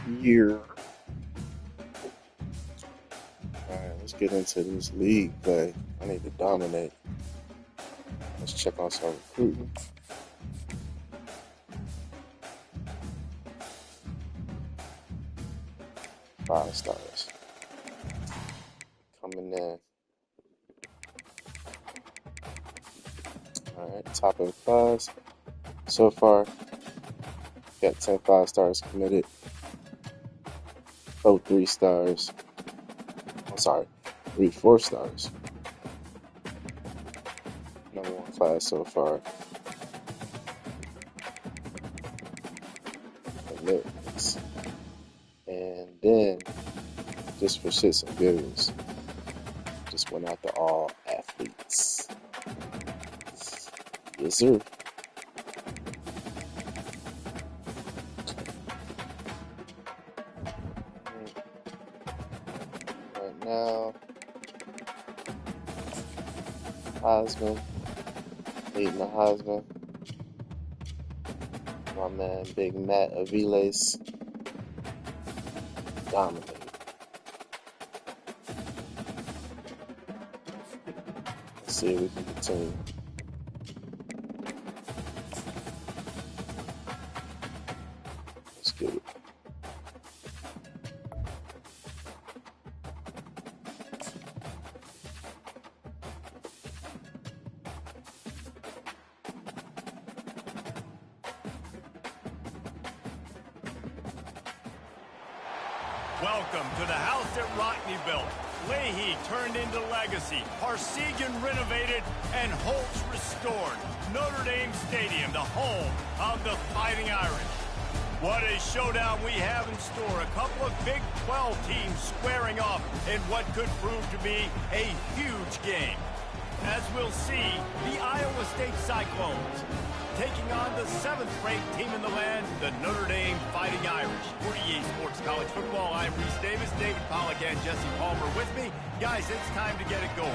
year. Alright, let's get into this league play. I need to dominate. Let's check on some recruiting. Five stars. Coming in. Alright, top of the class. So far, got 10 5-stars committed. 3 stars. I'm sorry, 3 4-stars. Number 1 class so far. Commitments. And then, just for shits and giggles, just went out to all athletes. Yes, sir. Right now, Heisman, leading the Heisman. My man, Big Matt Aviles, dominated. Let's see if we can continue. Let's get it. Welcome to the house that Rockney built. Leahy turned into legacy. Parsegan renovated and Holtz restored. Notre Dame Stadium, the home of the Fighting Irish. What a showdown we have in store. A couple of Big 12 teams squaring off in what could prove to be a huge game. As we'll see, the Iowa State Cyclones taking on the 7th-ranked team in the land, the Notre Dame Fighting Irish. For EA Sports College Football, I'm Reese Davis, David Pollack, and Jesse Palmer with me. Guys, it's time to get it going.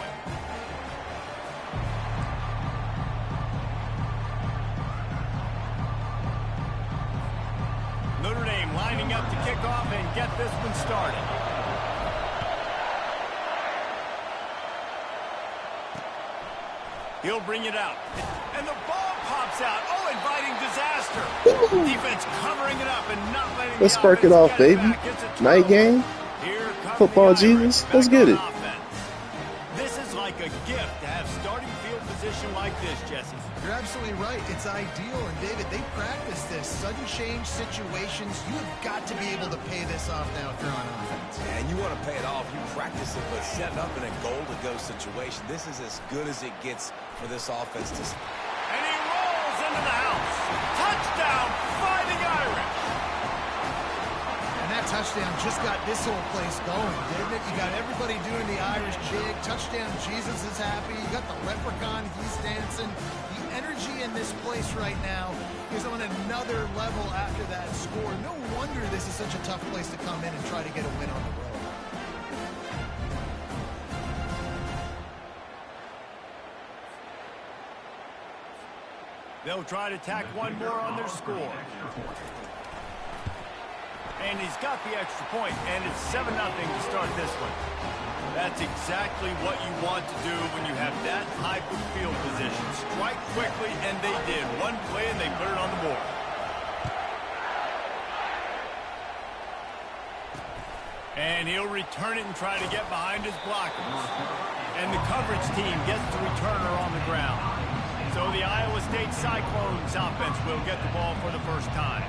Notre Dame lining up to kick off and get this one started. He'll bring it out. And the ball pops out. Oh, inviting disaster. Defense covering it up and not letting Let's spark it off, baby. Night game. Football Jesus. Let's get it. This is like a gift to have starting field position like this, Jesse. You're absolutely right. It's ideal. And, David, they practice this. Sudden change situations. You have got to be able to pay this off now if you're on offense. Yeah, and you want to pay it off. You practice it, but setting up in a goal-to-go situation. This is as good as it gets for this offense to... And he rolls into the house. Touchdown, Fighting Irish. And that touchdown just got this whole place going, didn't it? You got everybody doing the Irish jig. Touchdown, Jesus is happy. You got the leprechaun, he's dancing. The energy in this place right now is on another level after that score. No wonder this is such a tough place to come in and try to get a win on the road. They'll try to tack one more on their score. And he's got the extra point, and it's 7-0 to start this one. That's exactly what you want to do when you have that type of field position. Strike quickly, and they did. One play, and they put it on the board. And he'll return it and try to get behind his blockers. And the coverage team gets the returner on the ground. So the Iowa State Cyclones offense will get the ball for the first time.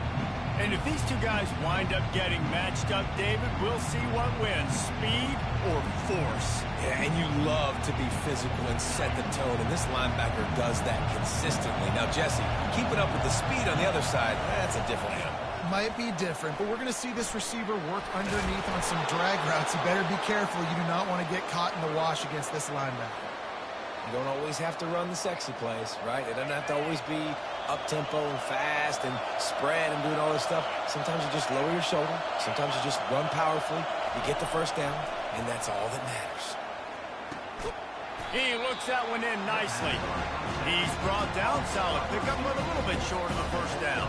And if these two guys wind up getting matched up, David, we'll see what wins, speed or force. Yeah, and you love to be physical and set the tone, and this linebacker does that consistently. Now, Jesse, keeping up with the speed on the other side, that's a different animal. Might be different, but we're going to see this receiver work underneath on some drag routes. You better be careful. You do not want to get caught in the wash against this linebacker. You don't always have to run the sexy plays, right? It doesn't have to always be up-tempo and fast and spread and doing all this stuff. Sometimes you just lower your shoulder. Sometimes you just run powerfully. You get the first down, and that's all that matters. He looks that one in nicely. He's brought down. Solid pickup, but a little bit short of the first down.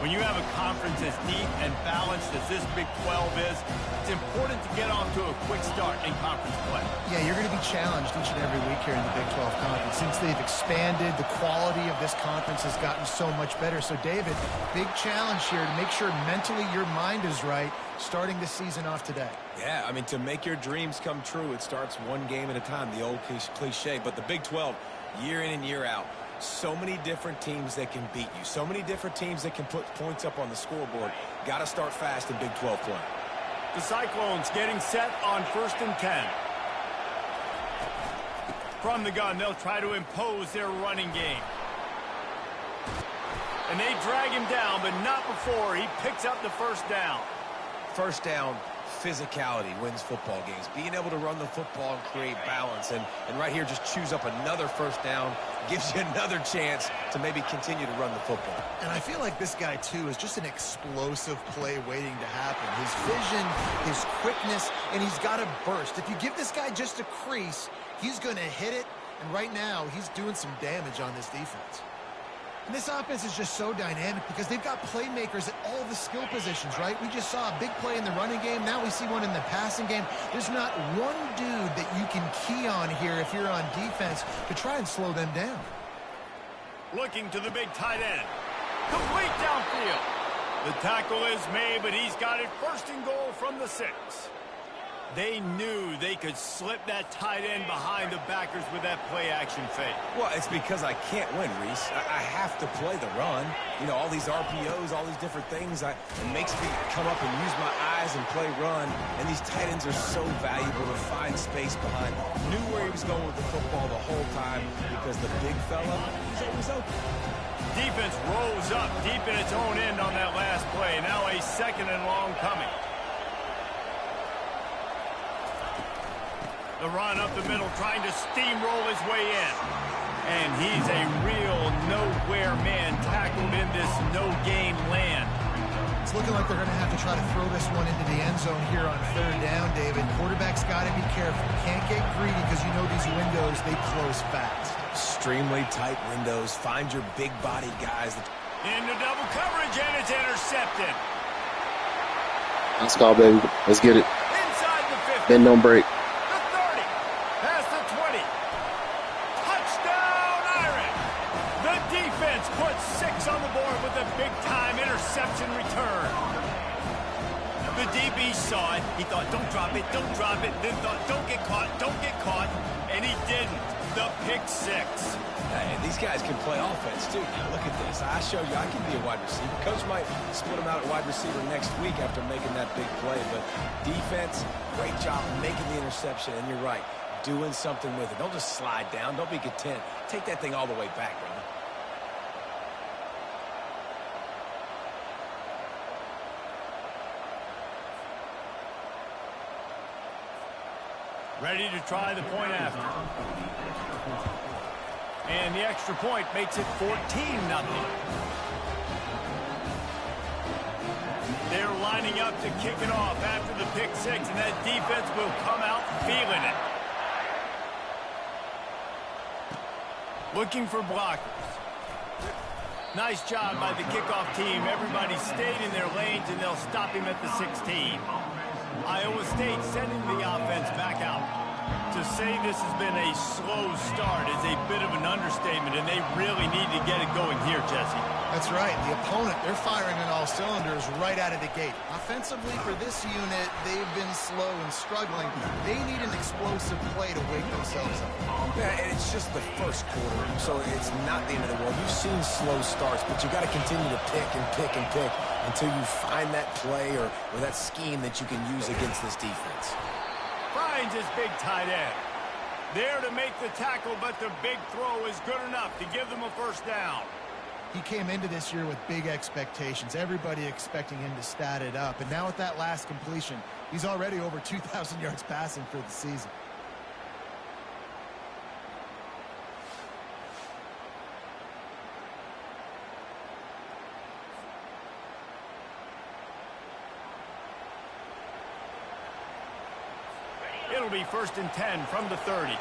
When you have a conference as deep and balanced as this Big 12 is, it's important to get off to a quick start in conference play. Yeah, you're going to be challenged each and every week here in the Big 12 Conference. Since they've expanded, the quality of this conference has gotten so much better. So, David, big challenge here to make sure mentally your mind is right starting the season off today. Yeah, I mean, to make your dreams come true, it starts one game at a time, the old cliche. But the Big 12, year in and year out, so many different teams that can beat you. So many different teams that can put points up on the scoreboard. Got to start fast in Big 12 play. The Cyclones getting set on 1st and 10. From the gun, they'll try to impose their running game. And they drag him down, but not before he picks up the first down. First down, physicality wins football games. Being able to run the football and create balance. And right here, just choose up another first down. Gives you another chance to maybe continue to run the football. And I feel like this guy, too, is just an explosive play waiting to happen. His vision, his quickness, and he's got a burst. If you give this guy just a crease, he's going to hit it. And right now, he's doing some damage on this defense. And this offense is just so dynamic because they've got playmakers at all the skill positions, right? We just saw a big play in the running game. Now we see one in the passing game. There's not one dude that you can key on here if you're on defense to try and slow them down. Looking to the big tight end. Complete downfield. The tackle is made, but he's got it 1st and goal from the 6. They knew they could slip that tight end behind the backers with that play-action fake. Well, it's because I can't win, Reese. I have to play the run. You know, all these RPOs, all these different things. It makes me come up and use my eyes and play run. And these tight ends are so valuable to find space behind. Knew where he was going with the football the whole time because the big fella, he's always open. Defense rolls up deep in its own end on that last play. Now a 2nd and long coming. The run up the middle, trying to steamroll his way in. And he's a real nowhere man tackled in this no-gain land. It's looking like they're going to have to try to throw this one into the end zone here on 3rd down, David. Quarterback's got to be careful. Can't get greedy because you know these windows, they close fast. Extremely tight windows. Find your big body guys. Into double coverage, and it's intercepted. Let's go, baby. Let's get it. Inside the 50. Bend, don't break. Puts 6 on the board with a big-time interception return. The DB saw it. He thought, don't drop it, don't drop it. Then thought, don't get caught. And he didn't. The pick 6. And these guys can play offense, too. Now, look at this. I show you I can be a wide receiver. Coach might split him out at wide receiver next week after making that big play. But defense, great job making the interception. And you're right, doing something with it. Don't just slide down. Don't be content. Take that thing all the way back, brother. Ready to try the point after. And the extra point makes it 14-0. They're lining up to kick it off after the pick 6, and that defense will come out feeling it. Looking for blockers. Nice job by the kickoff team. Everybody stayed in their lanes, and they'll stop him at the 16. Iowa State sending the offense back out. To say this has been a slow start is a bit of an understatement, and they really need to get it going here, Jesse. That's right. The opponent, they're firing on all cylinders right out of the gate. Offensively, for this unit, they've been slow and struggling. They need an explosive play to wake themselves up. Yeah, and it's just the first quarter, so it's not the end of the world. You've seen slow starts, but you got to continue to pick and pick and pick until you find that play or that scheme that you can use against this defense. Finds his big tight end. There to make the tackle, but the big throw is good enough to give them a first down. He came into this year with big expectations. Everybody expecting him to stat it up. And now with that last completion, he's already over 2,000 yards passing for the season. It'll be 1st and 10 from the 30.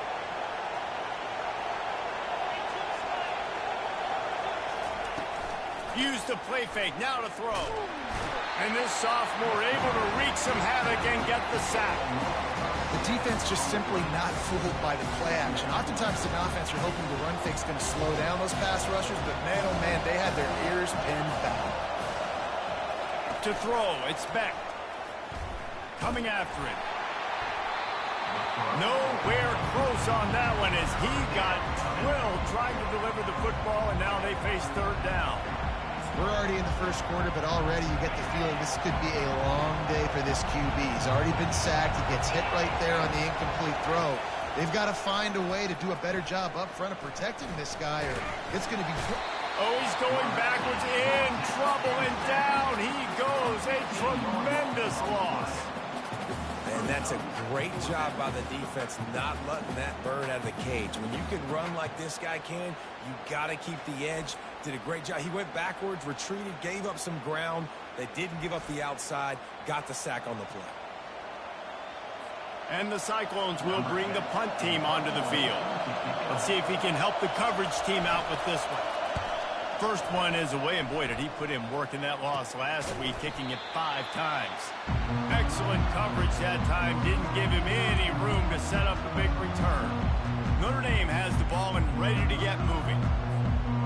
Use the play fake, now to throw. And this sophomore able to wreak some havoc and get the sack. The defense just simply not fooled by the play action. Oftentimes in offense, you're hoping the run fake's going to slow down those pass rushers, but man, oh man, they had their ears pinned back. To throw, it's Beck. Coming after it. Nowhere close on that one as he got drilled trying to deliver the football, and now they face third down. We're already in the first quarter, but already you get the feeling this could be a long day for this QB. He's already been sacked. He gets hit right there on the incomplete throw. They've got to find a way to do a better job up front of protecting this guy, or it's going to be... Oh, he's going backwards, in trouble, and down he goes. A tremendous loss. And that's a great job by the defense not letting that bird out of the cage. When you can run like this guy can, you got to keep the edge. Did a great job. He went backwards, retreated, gave up some ground. They didn't give up the outside, got the sack on the play. And the Cyclones will bring the punt team onto the field. Let's see if he can help the coverage team out with this one. First one is away, and boy, did he put in work in that loss last week, kicking it 5 times. Excellent coverage that time. Didn't give him any room to set up a big return. Notre Dame has the ball and ready to get moving.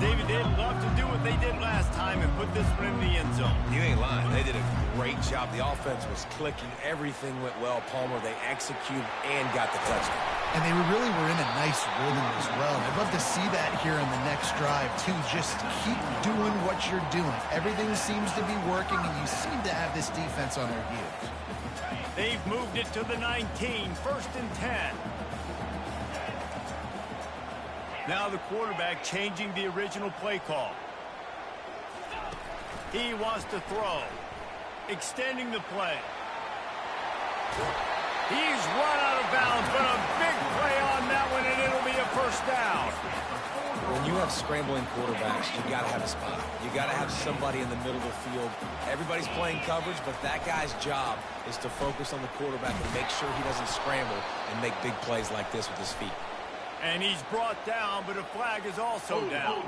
David, they'd love to do what they did last time and put this one in the end zone. You ain't lying. They did a great job. The offense was clicking. Everything went well. Palmer, they executed and got the touchdown. And they really were in a nice rhythm as well. I'd love to see that here in the next drive, too. Just keep doing what you're doing. Everything seems to be working, and you seem to have this defense on their heels. They've moved it to the 19, first and 10. Now the quarterback changing the original play call. He wants to throw. Extending the play. He's run out of bounds, but a big play on that one, and it'll be a first down. When you have scrambling quarterbacks, you got to have a spot. You got to have somebody in the middle of the field. Everybody's playing coverage, but that guy's job is to focus on the quarterback and make sure he doesn't scramble and make big plays like this with his feet. And he's brought down, but a flag is also down.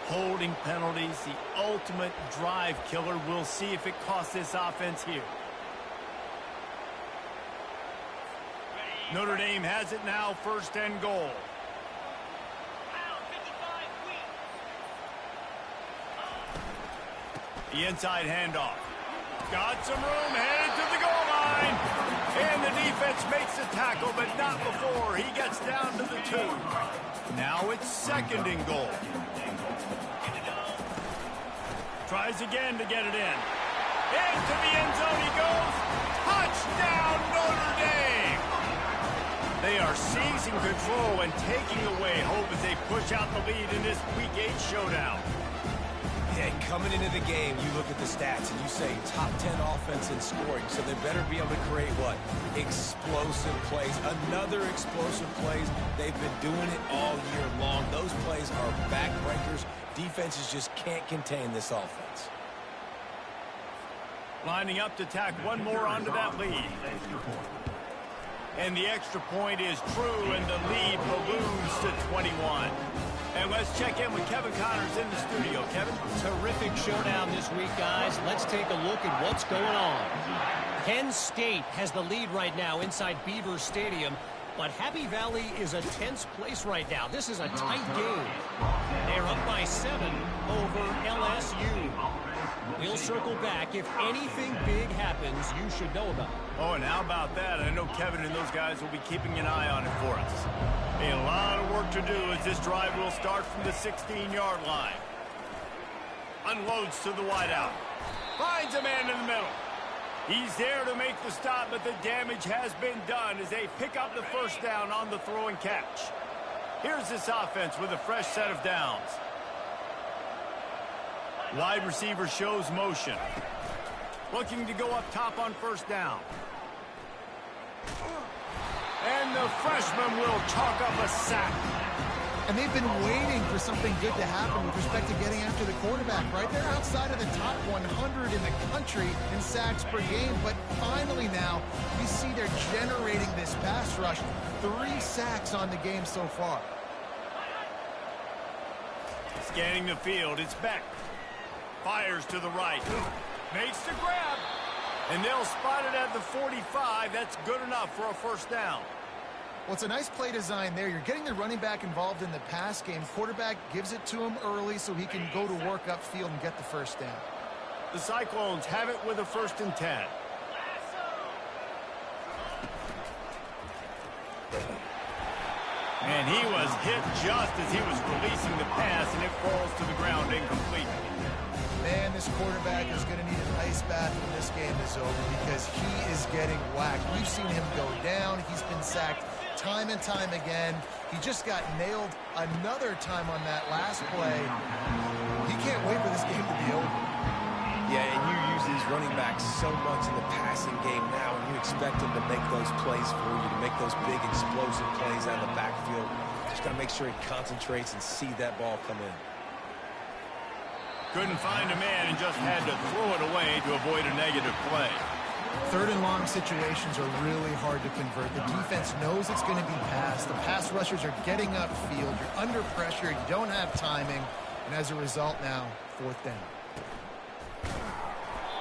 Holding penalties, the ultimate drive killer. We'll see if it costs this offense here. Notre Dame has it now, first and goal. The inside handoff. Got some room, headed to the goal line. And the defense makes the tackle, but not before. He gets down to the 2. Now it's second and goal. Tries again to get it in. Into the end zone he goes. Touchdown, Notre Dame! They are seizing control and taking away hope as they push out the lead in this Week 8 showdown. Yeah, coming into the game, you look at the stats and you say top 10 offense in scoring, so they better be able to create what? Explosive plays. Another explosive plays. They've been doing it all year long. Those plays are backbreakers. Defenses just can't contain this offense. Lining up to tack one more onto that lead. And the extra point is true, and the lead balloons to 21. And let's check in with Kevin Connors in the studio. Kevin? Terrific showdown this week, guys. Let's take a look at what's going on. Penn State has the lead right now inside Beaver Stadium, but Happy Valley is a tense place right now. This is a tight game. They're up by 7 over LSU. We'll circle back. If anything big happens, you should know about it. Oh, and how about that? I know Kevin and those guys will be keeping an eye on it for us. A lot of work to do as this drive will start from the 16-yard line. Unloads to the wideout. Finds a man in the middle. He's there to make the stop, but the damage has been done as they pick up the first down on the throw and catch. Here's this offense with a fresh set of downs. Wide receiver shows motion. Looking to go up top on first down. And the freshman will chalk up a sack. And they've been waiting for something good to happen with respect to getting after the quarterback, right? They're outside of the top 100 in the country in sacks per game, but finally now you see they're generating this pass rush. 3 sacks on the game so far. Scanning the field, it's Beck. Fires to the right. Makes the grab. And they'll spot it at the 45. That's good enough for a first down. Well, it's a nice play design there. You're getting the running back involved in the pass game. Quarterback gives it to him early so he can go to work upfield and get the first down. The Cyclones have it with a 1st and 10. And he was hit just as he was releasing the pass, and it falls to the ground incomplete. Man, this quarterback is going to need an ice bath when this game is over because he is getting whacked. We've seen him go down. He's been sacked time and time again. He just got nailed another time on that last play. He can't wait for this game to be over. Yeah, and you use these running backs so much in the passing game now, and you expect them to make those plays for you, to make those big explosive plays out of the backfield. Just got to make sure he concentrates and see that ball come in. Couldn't find a man and just had to throw it away to avoid a negative play. 3rd and long situations are really hard to convert. The defense knows it's going to be passed. The pass rushers are getting upfield. You're under pressure. You don't have timing. And as a result now, 4th down.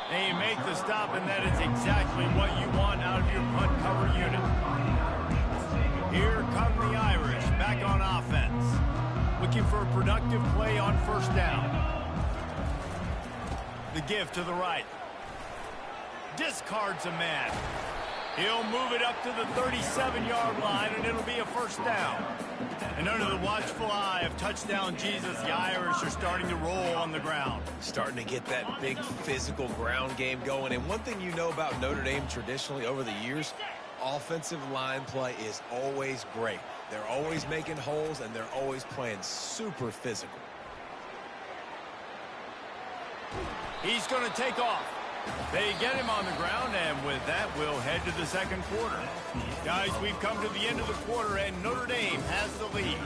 And you make the stop, and that is exactly what you want out of your punt cover unit. Here come the Irish back on offense. Looking for a productive play on 1st down. The give to the right. Discards a man. He'll move it up to the 37-yard line, and it'll be a 1st down. And under the watchful eye of touchdown Jesus, the Irish are starting to roll on the ground. Starting to get that big physical ground game going. And one thing you know about Notre Dame traditionally over the years, offensive line play is always great. They're always making holes, and they're always playing super physical. He's going to take off. They get him on the ground, and with that, we'll head to the 2nd quarter. Guys, we've come to the end of the quarter, and Notre Dame has the lead.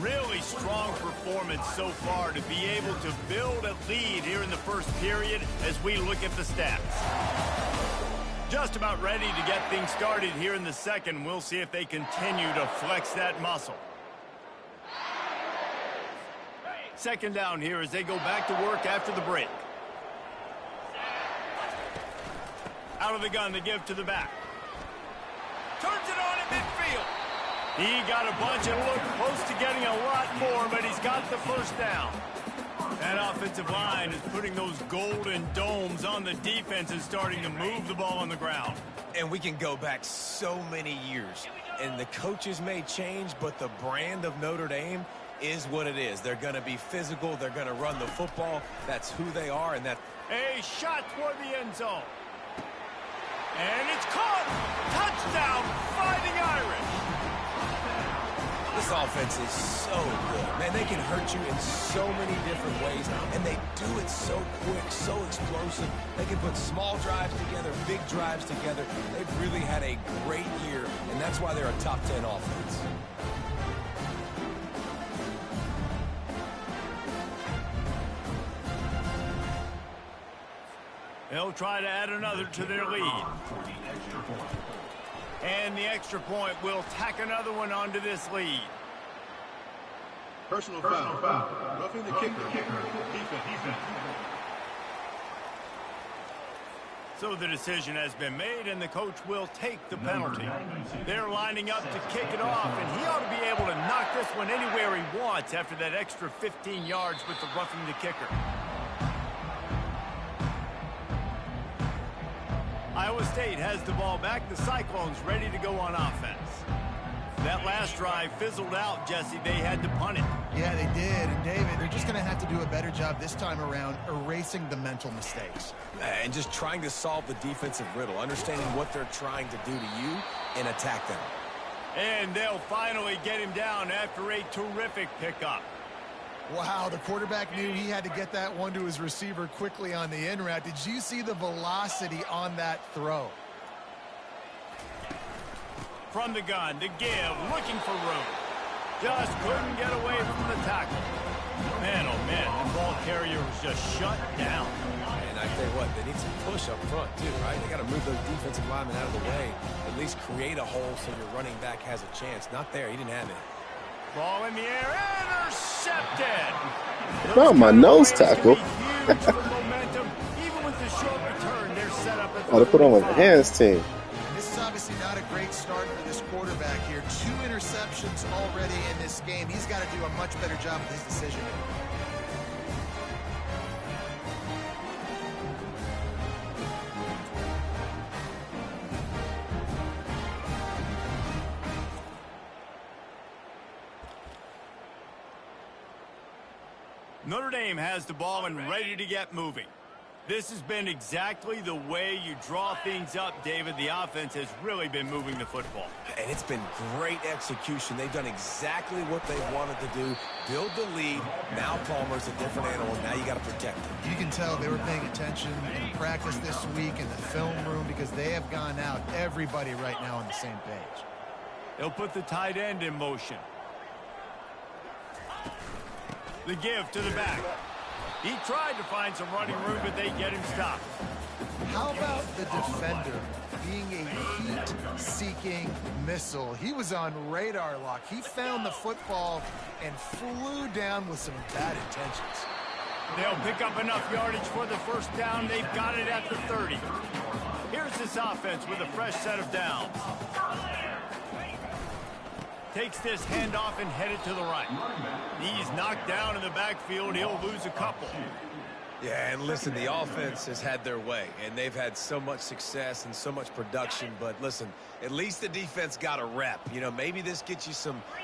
Really strong performance so far to be able to build a lead here in the 1st period as we look at the stats. Just about ready to get things started here in the 2nd. We'll see if they continue to flex that muscle. 2nd down here as they go back to work after the break. Out of the gun, they give to the back. Turns it on at midfield. He got a bunch and looked close to getting a lot more, but he's got the 1st down. That offensive line is putting those golden domes on the defense and starting to move the ball on the ground. And we can go back so many years, and the coaches may change, but the brand of Notre Dame is what it is. They're going to be physical. They're going to run the football. That's who they are, and that. A shot toward the end zone. And it's caught! Touchdown, Fighting Irish! This offense is so good. Man, they can hurt you in so many different ways, and they do it so quick, so explosive. They can put small drives together, big drives together. They've really had a great year, and that's why they're a top 10 offense. They'll try to add another to their lead. And the extra point will tack another one onto this lead. Personal foul. Roughing the kicker. Defense. So the decision has been made, and the coach will take the penalty. They're lining up to kick it off, and he ought to be able to knock this one anywhere he wants after that extra 15 yards with the roughing the kicker. Iowa State has the ball back. The Cyclones ready to go on offense. That last drive fizzled out, Jesse. They had to punt it. Yeah, they did. And, David, they're just going to have to do a better job this time around erasing the mental mistakes. And just trying to solve the defensive riddle, understanding what they're trying to do to you and attack them. And they'll finally get him down after a terrific pickup. Wow, the quarterback knew he had to get that one to his receiver quickly on the in route. Did you see the velocity on that throw? From the gun, to give, looking for room. Just couldn't get away from the tackle. Man, oh man, the ball carrier was just shut down. And I tell you what, they need some push up front too, right? They got to move those defensive linemen out of the way, at least create a hole so your running back has a chance. Not there, he didn't have it. Ball in the air, intercepted. Oh, my nose tackle. Huge for momentum. Even with the short return, they're set up at Oh, they put on like a hands team. This is obviously not a great start for this quarterback here. 2 interceptions already in this game. He's got to do a much better job with his decision. Notre Dame has the ball and ready to get moving. This has been exactly the way you draw things up, David. The offense has really been moving the football. And it's been great execution. They've done exactly what they wanted to do. Build the lead. Now Palmer's a different animal. Now you got to protect him. You can tell they were paying attention in practice this week in the film room because they have gone out, everybody right now on the same page. They'll put the tight end in motion. The give to the back. He tried to find some running room, but they get him stopped. How about the defender being a heat-seeking missile? He was on radar lock. He found the football and flew down with some bad intentions. They'll pick up enough yardage for the first down. They've got it at the 30. Here's this offense with a fresh set of downs. Takes this handoff and headed to the right. He's knocked down in the backfield. He'll lose a couple. Yeah, and listen, the offense has had their way, and they've had so much success and so much production. But listen, at least the defense got a rep. You know, maybe this gets you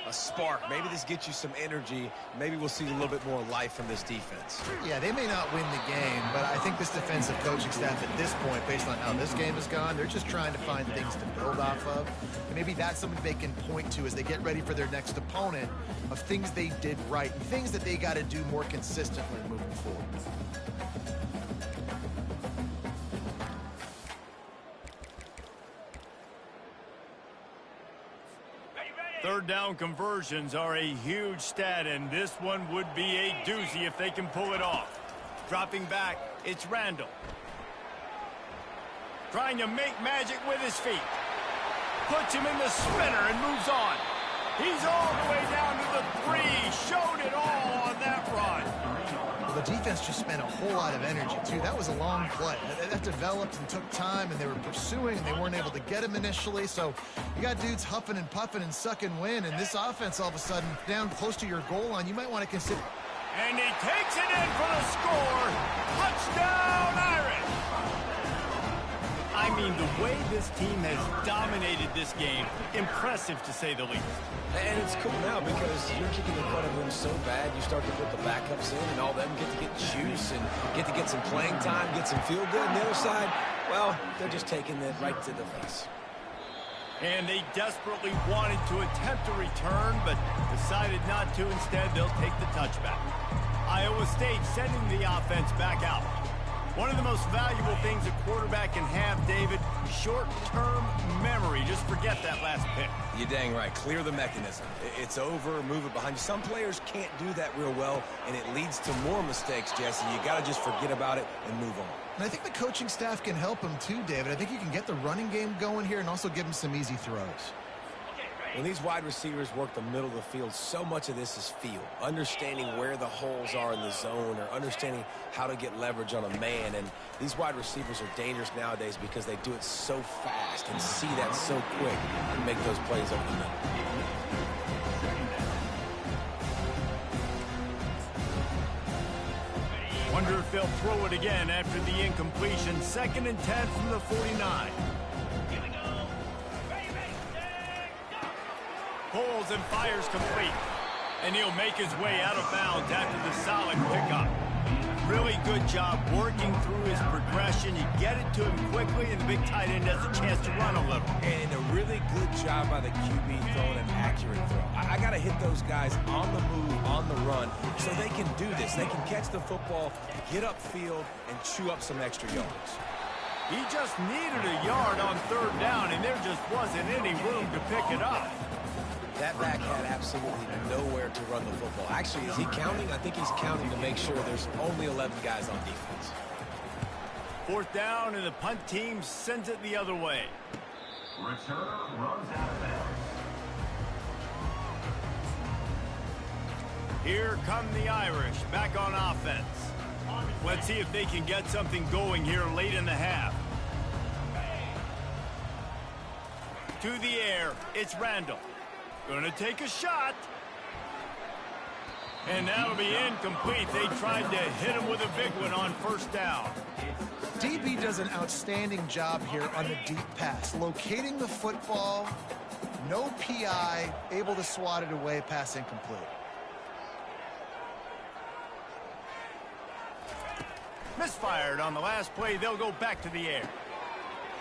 a spark. Maybe this gets you some energy. Maybe we'll see a little bit more life from this defense. Yeah, they may not win the game, but I think this defensive coaching staff at this point, based on how this game has gone, they're just trying to find things to build off of. And maybe that's something they can point to as they get ready for their next opponent of things they did right and things that they got to do more consistently moving forward. Third down conversions are a huge stat, and this one would be a doozy if they can pull it off. Dropping back, it's Randall. Trying to make magic with his feet. Puts him in the spinner and moves on. He's all the way down to the 3. Showed it all on that run. Well, the defense just spent a whole lot of energy, too. That was a long play. That developed and took time, and they were pursuing, and they weren't able to get him initially. So you got dudes huffing and puffing and sucking wind, and this offense all of a sudden down close to your goal line, you might want to consider. And he takes it in for the score. Touchdown, Irish. I mean, the way this team has dominated this game, impressive to say the least. And it's cool now because you're kicking the butt of them so bad, you start to put the backups in, and all them get to get juice and get to get some playing time, get some feel good. On the other side, well, they're just taking it right to the face. And they desperately wanted to attempt a return, but decided not to. Instead, they'll take the touchback. Iowa State sending the offense back out. One of the most valuable things a quarterback can have, David, short-term memory. Just forget that last pick. You're dang right. Clear the mechanism. It's over. Move it behind you. Some players can't do that real well, and it leads to more mistakes, Jesse. You got to just forget about it and move on. And I think the coaching staff can help him too, David. I think you can get the running game going here and also give him some easy throws. When these wide receivers work the middle of the field, so much of this is feel. Understanding where the holes are in the zone or understanding how to get leverage on a man. And these wide receivers are dangerous nowadays because they do it so fast and see that so quick and make those plays over the middle. Wonder if they'll throw it again after the incompletion. 2nd and 10 from the 49. Pulls and fires complete. And he'll make his way out of bounds after the solid pickup. Really good job working through his progression. You get it to him quickly, and the big tight end has a chance to run a little. And a really good job by the QB throwing an accurate throw. I got to hit those guys on the move, on the run, so they can do this. They can catch the football, get upfield, and chew up some extra yards. He just needed a yard on 3rd down, and there just wasn't any room to pick it up. That back had absolutely nowhere to run the football. Actually, is he counting? I think he's counting to make sure there's only 11 guys on defense. 4th down, and the punt team sends it the other way. Return runs out of bounds. Here come the Irish back on offense. Let's see if they can get something going here late in the half. To the air, it's Randall. Gonna take a shot. And that'll be incomplete. They tried to hit him with a big one on first down. DB does an outstanding job here on the deep pass. Locating the football, no PI, able to swat it away, pass incomplete. Misfired on the last play. They'll go back to the air.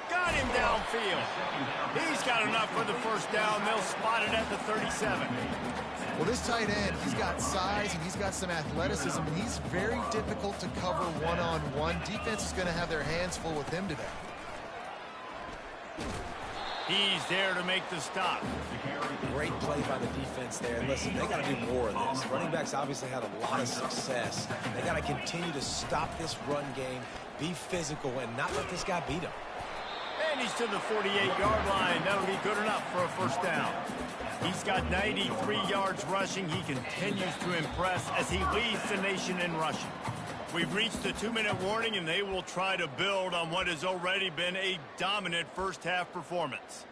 Got him downfield. He's got enough for the first down. They'll spot it at the 37. Well, this tight end, he's got size and he's got some athleticism, and he's very difficult to cover one-on-one. Defense is going to have their hands full with him today. He's there to make the stop. Great play by the defense there. And listen, they got to do more of this. Running backs obviously had a lot of success. They got to continue to stop this run game, be physical, and not let this guy beat him. And he's to the 48-yard line. That'll be good enough for a first down. He's got 93 yards rushing. He continues to impress as he leads the nation in rushing. We've reached the 2-minute warning, and they will try to build on what has already been a dominant first-half performance.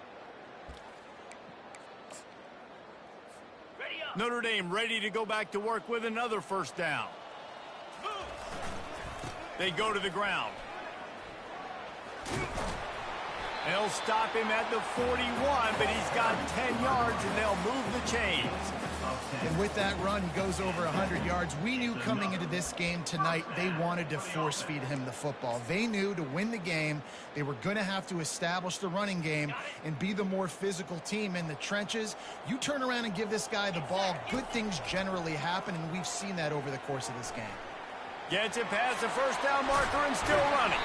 Notre Dame ready to go back to work with another first down. They go to the ground. They'll stop him at the 41, but he's got 10 yards, and they'll move the chains. And with that run, he goes over 100 yards. We knew coming into this game tonight, they wanted to force feed him the football. They knew to win the game, they were going to have to establish the running game and be the more physical team in the trenches. You turn around and give this guy the ball, good things generally happen, and we've seen that over the course of this game. Gets it past the first down marker and still running.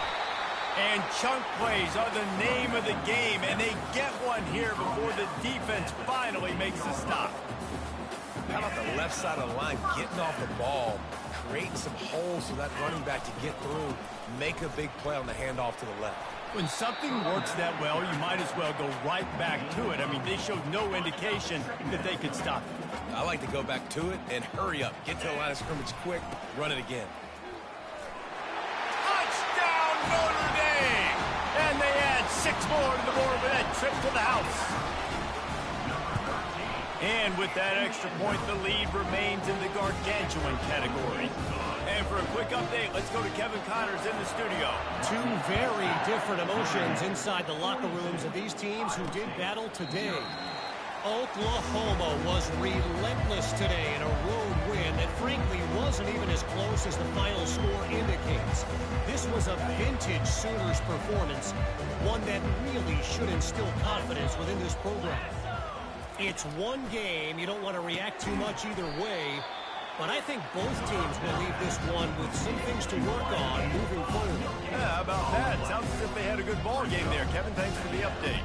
And chunk plays are the name of the game, and they get one here before the defense finally makes a stop. How about the left side of the line getting off the ball, creating some holes for that running back to get through, make a big play on the handoff to the left. When something works that well, you might as well go right back to it. I mean, they showed no indication that they could stop it. I like to go back to it and hurry up, get to the line of scrimmage quick, run it again. Touchdown, Notre Dame! And they add 6 more to the board with that trip to the house. And with that extra point, the lead remains in the gargantuan category. And for a quick update, let's go to Kevin Connors in the studio. Two very different emotions inside the locker rooms of these teams who did battle today. Oklahoma was relentless today in a road win that frankly wasn't even as close as the final score indicates. This was a vintage Sooners performance, one that really should instill confidence within this program. It's one game. You don't want to react too much either way. But I think both teams will leave this one with some things to work on moving forward. Yeah, how about that? Sounds as if they had a good ball game there. Kevin, thanks for the update.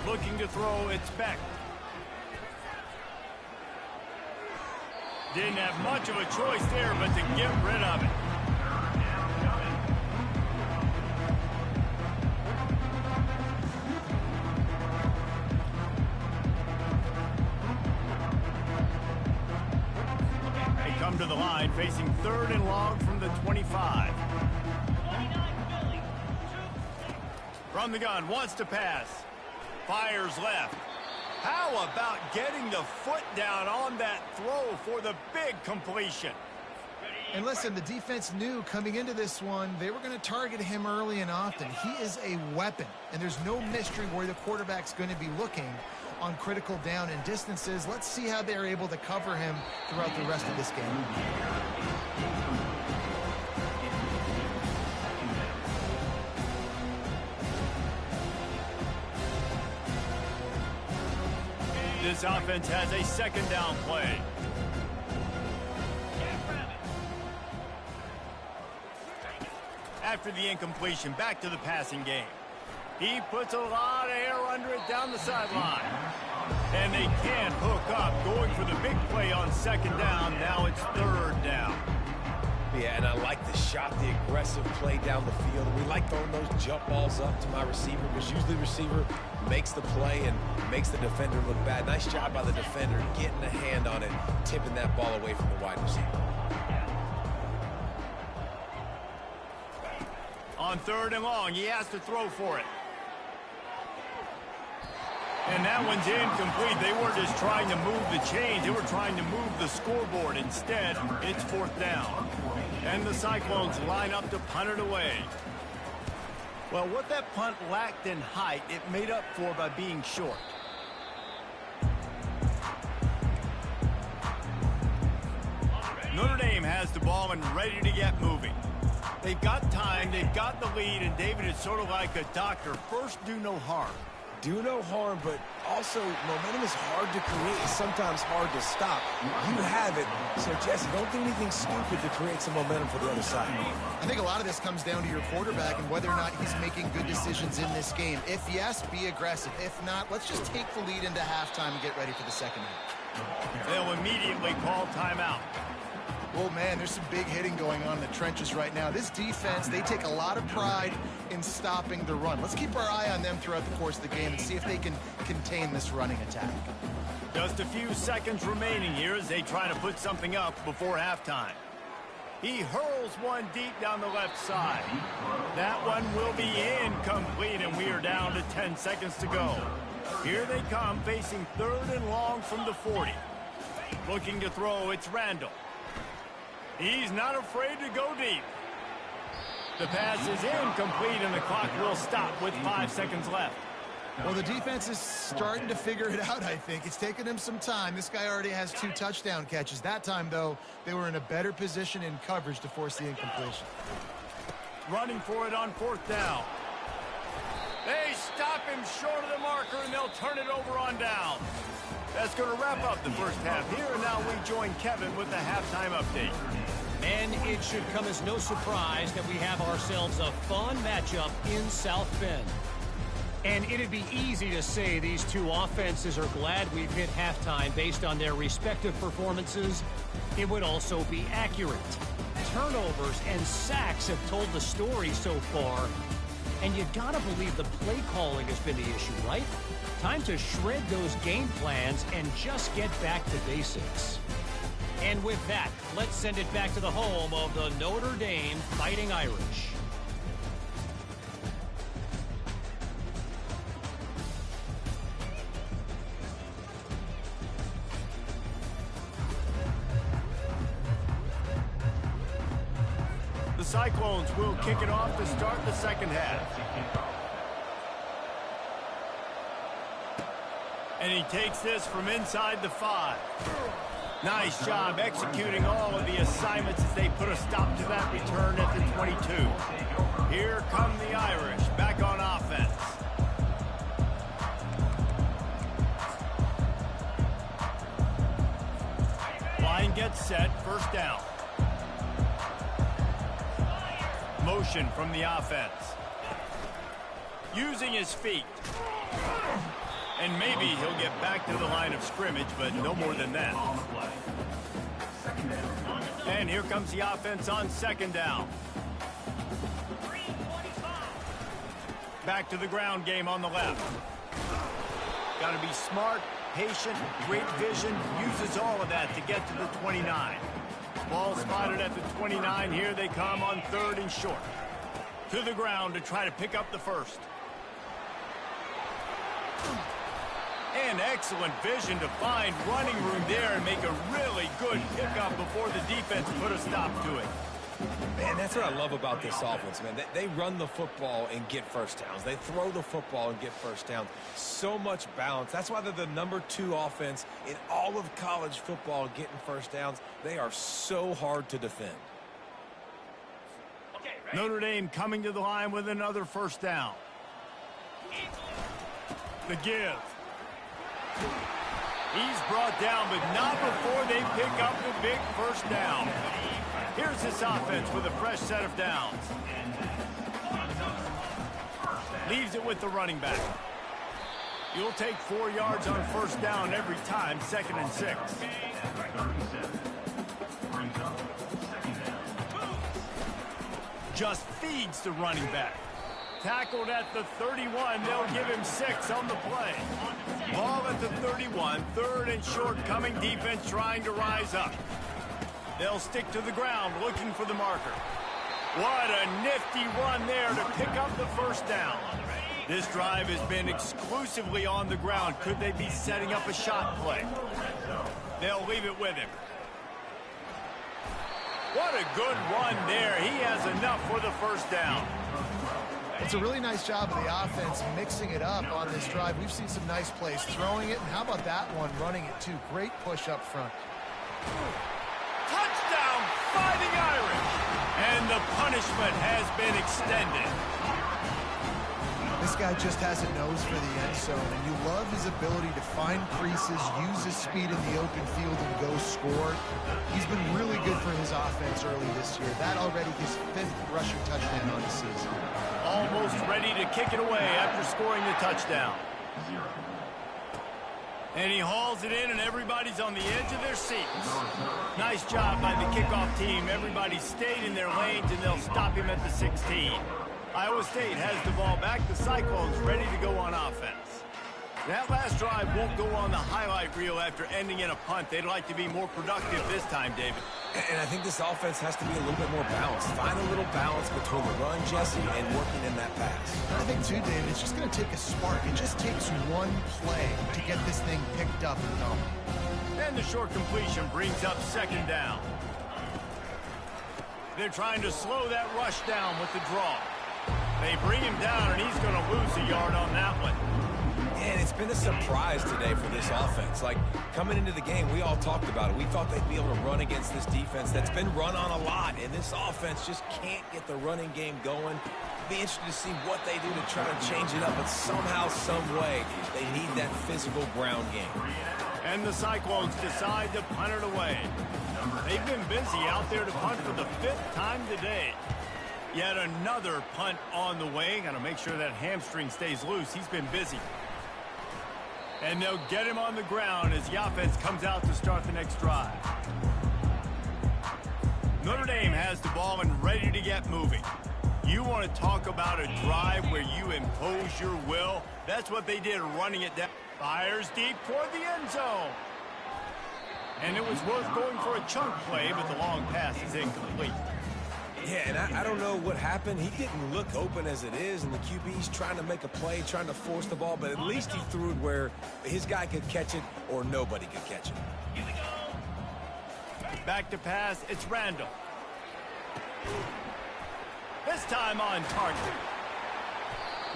Looking to throw, it's Beck. Didn't have much of a choice there, but to get rid of it. To the line, facing 3rd and long from the 25. From the gun, wants to pass. Fires left. How about getting the foot down on that throw for the big completion? And listen, the defense knew coming into this one, they were going to target him early and often. He is a weapon, and there's no mystery where the quarterback's going to be looking on critical down and distances. Let's see how they're able to cover him throughout the rest of this game. This offense has a 2nd down play. After the incompletion, back to the passing game. He puts a lot of air under it down the sideline. And they can't hook up, going for the big play on 2nd down. Now it's 3rd down. Yeah, and I like the shot the aggressive play down the field. We like throwing those jump balls up to my receiver because usually the receiver makes the play and makes the defender look bad. Nice job by the defender getting a hand on it, tipping that ball away from the wide receiver. On 3rd and long, he has to throw for it. And that one's incomplete. They weren't just trying to move the chains. They were trying to move the scoreboard. Instead, it's 4th down. And the Cyclones line up to punt it away. Well, what that punt lacked in height, it made up for by being short. Notre Dame has the ball and ready to get moving. They've got time, they've got the lead, and David is sort of like a doctor. First, do no harm. Do no harm, but also momentum is hard to create. It's sometimes hard to stop. You have it. So, Jesse, don't do anything stupid to create some momentum for the other side. I think a lot of this comes down to your quarterback and whether or not he's making good decisions in this game. If yes, be aggressive. If not, let's just take the lead into halftime and get ready for the second half. They'll immediately call timeout. Well, man, there's some big hitting going on in the trenches right now. This defense, they take a lot of pride in stopping the run. Let's keep our eye on them throughout the course of the game and see if they can contain this running attack. Just a few seconds remaining here as they try to put something up before halftime. He hurls one deep down the left side. That one will be incomplete, and we are down to 10 seconds to go. Here they come, facing 3rd and long from the 40. Looking to throw, it's Randall. He's not afraid to go deep. The pass is incomplete, and the clock will stop with 5 seconds left. Well, the defense is starting to figure it out, I think. It's taken him some time. This guy already has 2 touchdown catches. That time, though, they were in a better position in coverage to force the incompletion. Running for it on 4th down. They stop him short of the marker, and they'll turn it over on down. That's going to wrap up the first half here, and now we join Kevin with the halftime update. And it should come as no surprise that we have ourselves a fun matchup in South Bend. And it'd be easy to say these two offenses are glad we've hit halftime based on their respective performances. It would also be accurate. Turnovers and sacks have told the story so far. And you gotta believe the play calling has been the issue, right? Time to shred those game plans and just get back to basics. And with that, let's send it back to the home of the Notre Dame Fighting Irish. The Cyclones will kick it off to start the second half. And he takes this from inside the 5. Nice job executing all of the assignments as they put a stop to that return at the 22. Here come the Irish back on offense. Line gets set, first down. Motion from the offense. Using his feet. And maybe he'll get back to the line of scrimmage, but no more than that. And here comes the offense on second down. Back to the ground game on the left. Got to be smart, patient, great vision, uses all of that to get to the 29. Ball spotted at the 29. Here they come on 3rd and short. To the ground to try to pick up the first. And excellent vision to find running room there and make a really good pickup before the defense put a stop to it. Man, that's what I love about this offense, man. They run the football and get first downs. They throw the football and get first downs. So much balance. That's why they're the #2 offense in all of college football getting first downs. They are so hard to defend. Notre Dame coming to the line with another first down. The give. He's brought down, but not before they pick up the big first down. Here's this offense with a fresh set of downs. Leaves it with the running back. You'll take 4 yards on first down every time, 2nd and 6. just feeds the running back. Tackled at the 31. They'll give him 6 on the play. Ball at the 31. 3rd and short coming. Defense trying to rise up. They'll stick to the ground looking for the marker. What a nifty run there to pick up the first down. This drive has been exclusively on the ground. Could they be setting up a shot play? They'll leave it with him. What a good run there. He has enough for the first down. It's a really nice job of the offense mixing it up on this drive. We've seen some nice plays throwing it, and how about that one running it too? Great push up front. Touchdown, Fighting Irish! And the punishment has been extended. This guy just has a nose for the end zone, and you love his ability to find creases, use his speed in the open field, and go score. He's been really good for his offense early this year. That already his 5th rushing touchdown on the season. Almost ready to kick it away after scoring the touchdown. And he hauls it in, and everybody's on the edge of their seats. Nice job by the kickoff team. Everybody stayed in their lanes, and they'll stop him at the 16. Iowa State has the ball back. The Cyclones ready to go on offense. That last drive won't go on the highlight reel after ending in a punt. They'd like to be more productive this time, David. And I think this offense has to be a little bit more balanced. Find a little balance between the run, Jesse, and working in that pass. I think, too, David, it's just going to take a spark. It just takes one play to get this thing picked up and going. And the short completion brings up 2nd down. They're trying to slow that rush down with the draw. They bring him down, and he's going to lose a yard on that one. And it's been a surprise today for this offense. Like, coming into the game, we all talked about it. We thought they'd be able to run against this defense that's been run on a lot, and this offense just can't get the running game going. Be interested to see what they do to try to change it up, but somehow, some way, they need that physical ground game. And the Cyclones decide to punt it away. They've been busy out there to punt for the 5th time today. Yet another punt on the way. Got to make sure that hamstring stays loose. He's been busy. And they'll get him on the ground as the offense comes out to start the next drive. Notre Dame has the ball and ready to get moving. You want to talk about a drive where you impose your will? That's what they did, running it down. Fires deep toward the end zone. And it was worth going for a chunk play, but the long pass is incomplete. Yeah, and I don't know what happened. He didn't look open as it is, and the QB's trying to make a play, trying to force the ball, but at least he threw it where his guy could catch it or nobody could catch it. Back to pass, it's Randall. This time on target.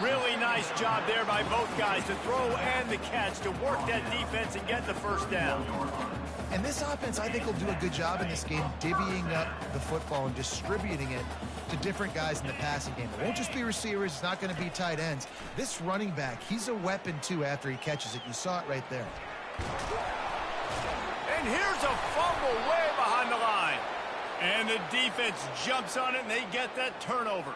Really nice job there by both guys to throw and the catch to work that defense and get the first down. And this offense, I think, will do a good job in this game divvying up the football and distributing it to different guys in the passing game. It won't just be receivers. It's not going to be tight ends. This running back, he's a weapon, too, after he catches it. You saw it right there. And here's a fumble way behind the line. And the defense jumps on it, and they get that turnover.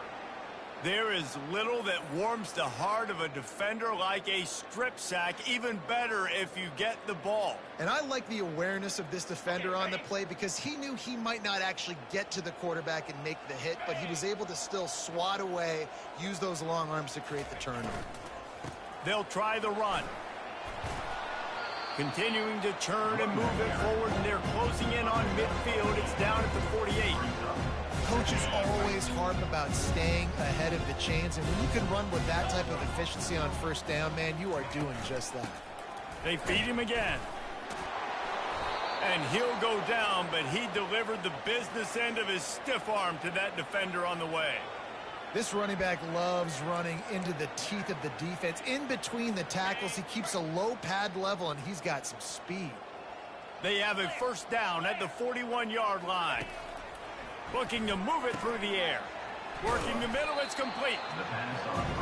There is little that warms the heart of a defender like a strip sack. Even better if you get the ball. And I like the awareness of this defender on the play because he knew he might not actually get to the quarterback and make the hit, but he was able to still swat away, use those long arms to create the turnover. They'll try the run. Continuing to churn and move it forward, and they're closing in on midfield. It's down at the 48. Coaches always harp about staying ahead of the chains, and when you can run with that type of efficiency on first down, man, you are doing just that. They feed him again. And he'll go down, but he delivered the business end of his stiff arm to that defender on the way. This running back loves running into the teeth of the defense. In between the tackles, he keeps a low pad level, and he's got some speed. They have a first down at the 41-yard line. Looking to move it through the air. Working the middle, it's complete.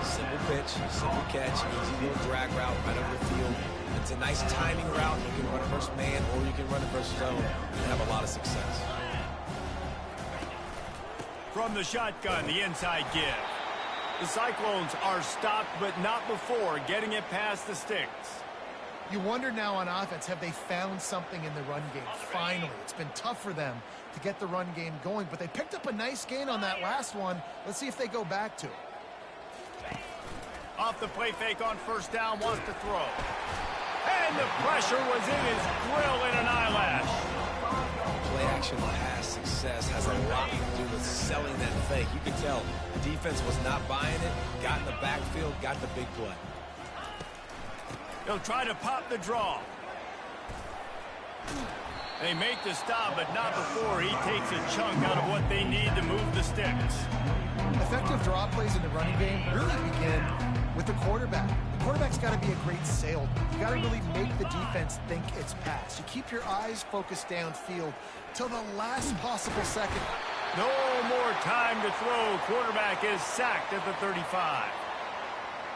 Simple pitch, simple catch, easy little drag route right over the field. It's a nice timing route. You can run it versus man or you can run it versus zone and have a lot of success. From the shotgun, the inside give. The Cyclones are stopped, but not before getting it past the sticks. You wonder now on offense, have they found something in the run game? Finally, it's been tough for them to get the run game going. But they picked up a nice gain on that last one. Let's see if they go back to it. Off the play fake on first down, wants to throw. And the pressure was in his grill in an eyelash. Play action pass success has a lot to do with selling that fake. You can tell the defense was not buying it, got in the backfield, got the big play. He'll try to pop the draw. They make the stop, but not before he takes a chunk out of what they need to move the sticks. Effective draw plays in the running game really begin with the quarterback. The quarterback's got to be a great salesman. You got to really make the defense think it's pass. You keep your eyes focused downfield till the last possible second. No more time to throw. Quarterback is sacked at the 35.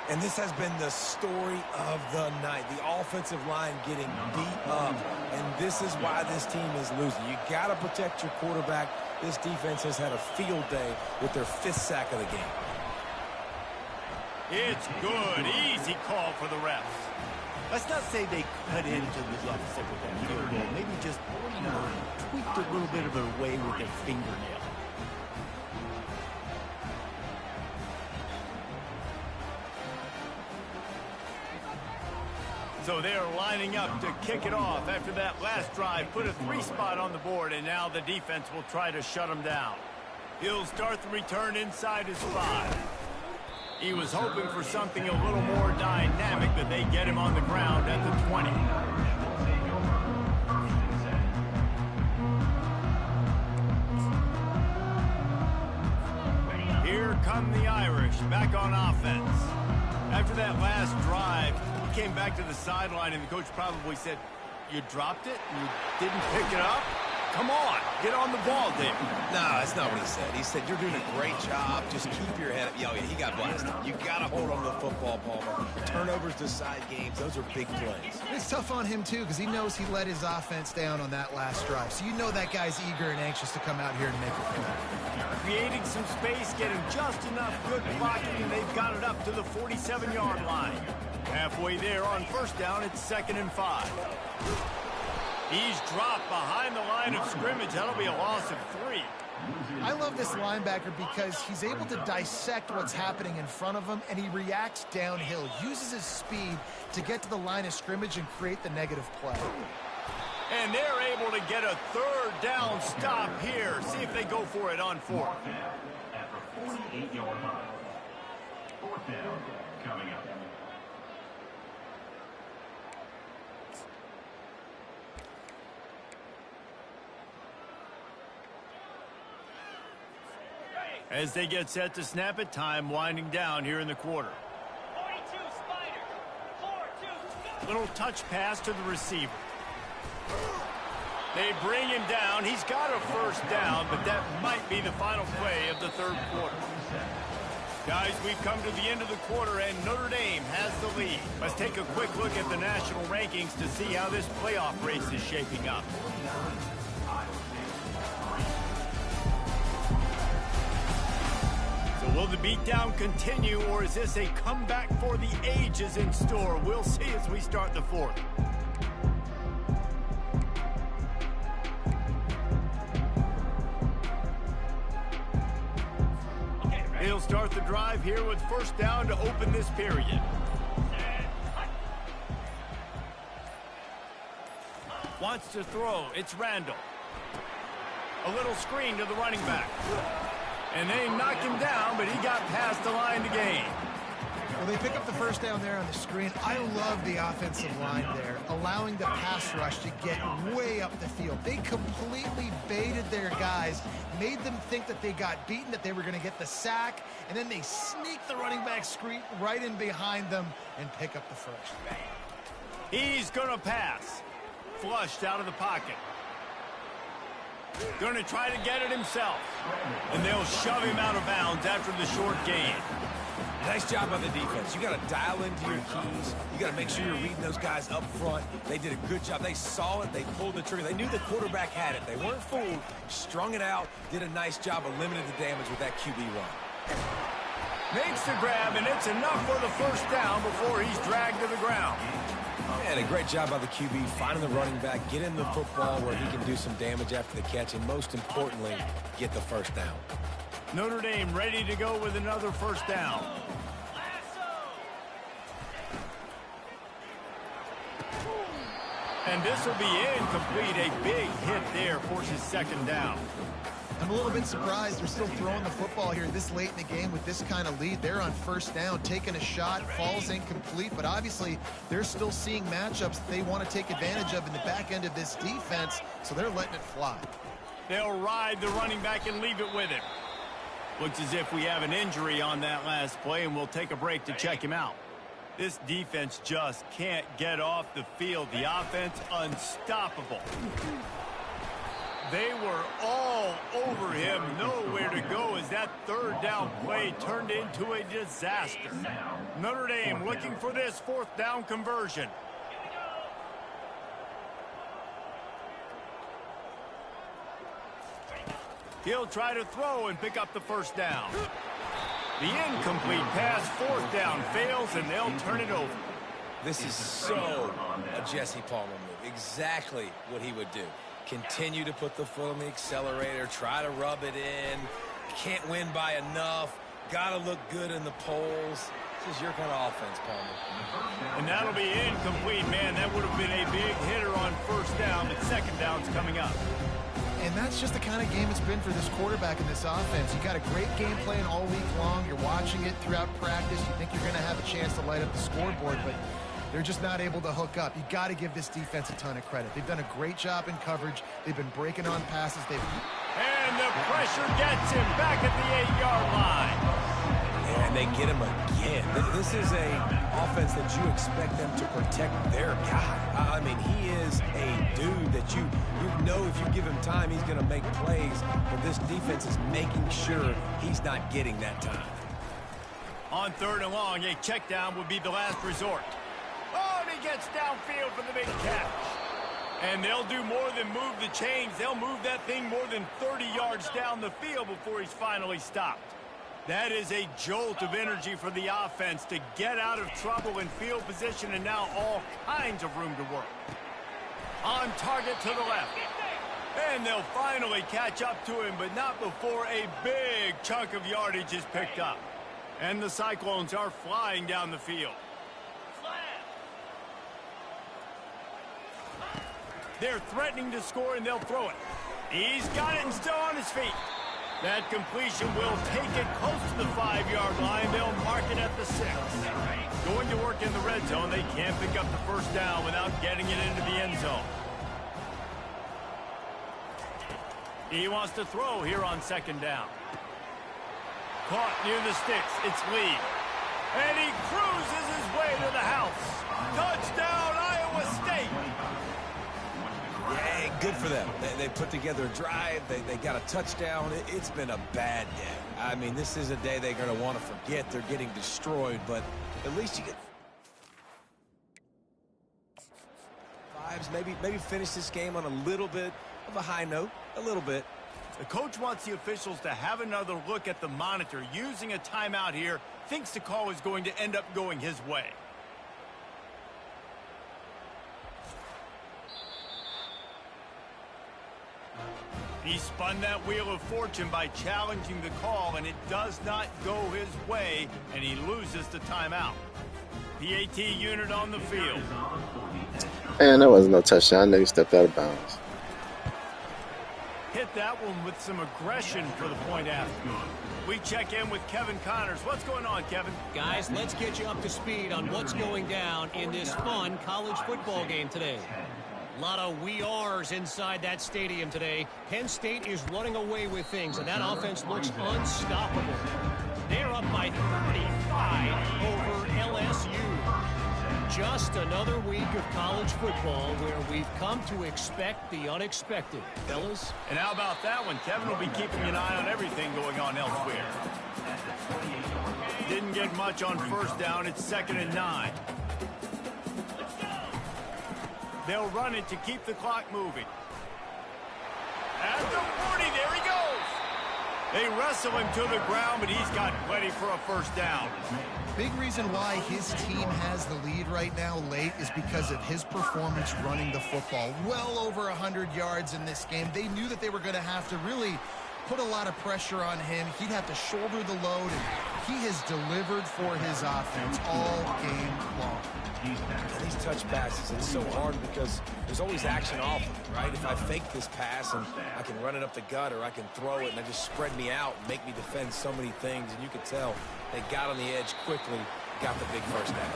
And this has been the story of the night. The offensive line getting beat up. And this is why this team is losing. You got to protect your quarterback. This defense has had a field day with their 5th sack of the game. It's good. Easy call for the refs. Let's not say they cut into the deficit with that field goal. Maybe just, tweaked a little bit of it away with their fingernail. So they're lining up to kick it off after that last drive. Put a 3 spot on the board, and now the defense will try to shut them down. He'll start the return inside his 5. He was hoping for something a little more dynamic, but they get him on the ground at the 20. Here come the Irish back on offense. After that last drive, he came back to the sideline, and the coach probably said, "You dropped it? You didn't pick it up? Come on, get on the ball, David." No, that's not what he said. He said, "You're doing a great job. Just keep your head up." Yeah, he got blasted. You got to hold on to the football, Palmer. Turnovers decide games. Those are big plays. It's tough on him, too, because he knows he let his offense down on that last drive. So you know that guy's eager and anxious to come out here and make a play. Creating some space, getting just enough good blocking, and they've got it up to the 47-yard line. Halfway there on first down, it's 2nd and 5. He's dropped behind the line of scrimmage. That'll be a loss of 3. I love this linebacker because he's able to dissect what's happening in front of him, and he reacts downhill, uses his speed to get to the line of scrimmage and create the negative play. And they're able to get a 3rd down stop here. See if they go for it on 4th. At the 48-yard line. 4th down coming up. As they get set to snap it, time winding down here in the quarter. 42 Spider. 4-2. Little touch pass to the receiver. They bring him down. He's got a 1st down, but that might be the final play of the 3rd quarter. Guys, we've come to the end of the quarter, and Notre Dame has the lead. Let's take a quick look at the national rankings to see how this playoff race is shaping up. So will the beatdown continue, or is this a comeback for the ages in store? We'll see as we start the 4th. He'll start the drive here with 1st down to open this period. Wants to throw. It's Randall. A little screen to the running back. And they knocked him down, but he got past the line to gain. Well, they pick up the 1st down there on the screen. I love the offensive line there, allowing the pass rush to get way up the field. They completely baited their guys, made them think that they got beaten, that they were going to get the sack, and then they sneak the running back screen right in behind them and pick up the 1st. He's going to pass. Flushed out of the pocket. Going to try to get it himself. And they'll shove him out of bounds after the short gain. Nice job by the defense. You got to dial into your keys. You got to make sure you're reading those guys up front. They did a good job. They saw it. They pulled the trigger. They knew the quarterback had it. They weren't fooled. Strung it out. Did a nice job of limiting the damage with that QB run. Makes the grab, and it's enough for the 1st down before he's dragged to the ground. And a great job by the QB finding the running back, getting the football where he can do some damage after the catch, and most importantly, get the first down. Notre Dame ready to go with another first down. And this will be incomplete. A big hit there forces second down. I'm a little bit surprised they're still throwing the football here this late in the game with this kind of lead. They're on first down, taking a shot, falls incomplete, but obviously they're still seeing matchups that they want to take advantage of in the back end of this defense, so they're letting it fly. They'll ride the running back and leave it with him. Looks as if we have an injury on that last play, and we'll take a break to check him out. This defense just can't get off the field. The offense unstoppable. They were all over him, nowhere to go as that third down play turned into a disaster. Notre Dame looking for this fourth down conversion. He'll try to throw and pick up the first down. The incomplete pass, fourth down, fails, and they'll turn it over. This is so a Jesse Palmer move. Exactly what he would do. Continue to put the foot on the accelerator, try to rub it in. Can't win by enough. Got to look good in the polls. This is your kind of offense, Palmer. And that'll be incomplete, man. That would have been a big hitter on first down, but second down's coming up. And that's just the kind of game it's been for this quarterback in this offense. You got a great game plan all week long. You're watching it throughout practice. You think you're going to have a chance to light up the scoreboard, but they're just not able to hook up. You got to give this defense a ton of credit. They've done a great job in coverage. They've been breaking on passes. And the pressure gets him back at the 8-yard line. And they get him again. This is a offense that you expect them to protect their guy. I mean, he is a dude that you know if you give him time, he's going to make plays. But this defense is making sure he's not getting that time. On third and long, a check down would be the last resort. Oh, and he gets downfield for the big catch. And they'll do more than move the chains. They'll move that thing more than 30 yards down the field before he's finally stopped. That is a jolt of energy for the offense to get out of trouble in field position, and now all kinds of room to work. On target to the left. And they'll finally catch up to him, but not before a big chunk of yardage is picked up. And the Cyclones are flying down the field. They're threatening to score, and they'll throw it. He's got it and still on his feet. That completion will take it close to the 5-yard line. They'll mark it at the 6. Going to work in the red zone. They can't pick up the first down without getting it into the end zone. He wants to throw here on second down. Caught near the sticks. It's Lee. And he cruises his way to the house. Touchdown, Iowa State. Yeah, good for them. They put together a drive. They got a touchdown. It's been a bad day. I mean, this is a day they're going to want to forget. They're getting destroyed, but at least you get vibes. Maybe finish this game on a little bit of a high note. A little bit. The coach wants the officials to have another look at the monitor. Using a timeout here, thinks the call is going to end up going his way. He spun that wheel of fortune by challenging the call, and it does not go his way, and he loses the timeout. PAT unit on the field. And that wasn't no touchdown. I know he stepped out of bounds. Hit that one with some aggression for the point after. We check in with Kevin Connors. What's going on, Kevin? Guys, let's get you up to speed on what's going down in this fun college football game today. A lot of we are's inside that stadium today. Penn State is running away with things, and that offense looks unstoppable. They're up by 35 over LSU. Just another week of college football where we've come to expect the unexpected. Fellas? And how about that one? Kevin will be keeping an eye on everything going on elsewhere. Didn't get much on first down. It's 2nd and 9. They'll run it to keep the clock moving. At the 40, there he goes. They wrestle him to the ground, but he's got plenty for a first down. Big reason why his team has the lead right now late is because of his performance running the football. Well over 100 yards in this game. They knew that they were going to have to really put a lot of pressure on him. He'd have to shoulder the load, and he has delivered for his offense all game long. And these touch passes, it's so hard because there's always action off of it, right? If I fake this pass and I can run it up the gut, or I can throw it and I just spread me out and make me defend so many things, and you can tell they got on the edge quickly, got the big first down.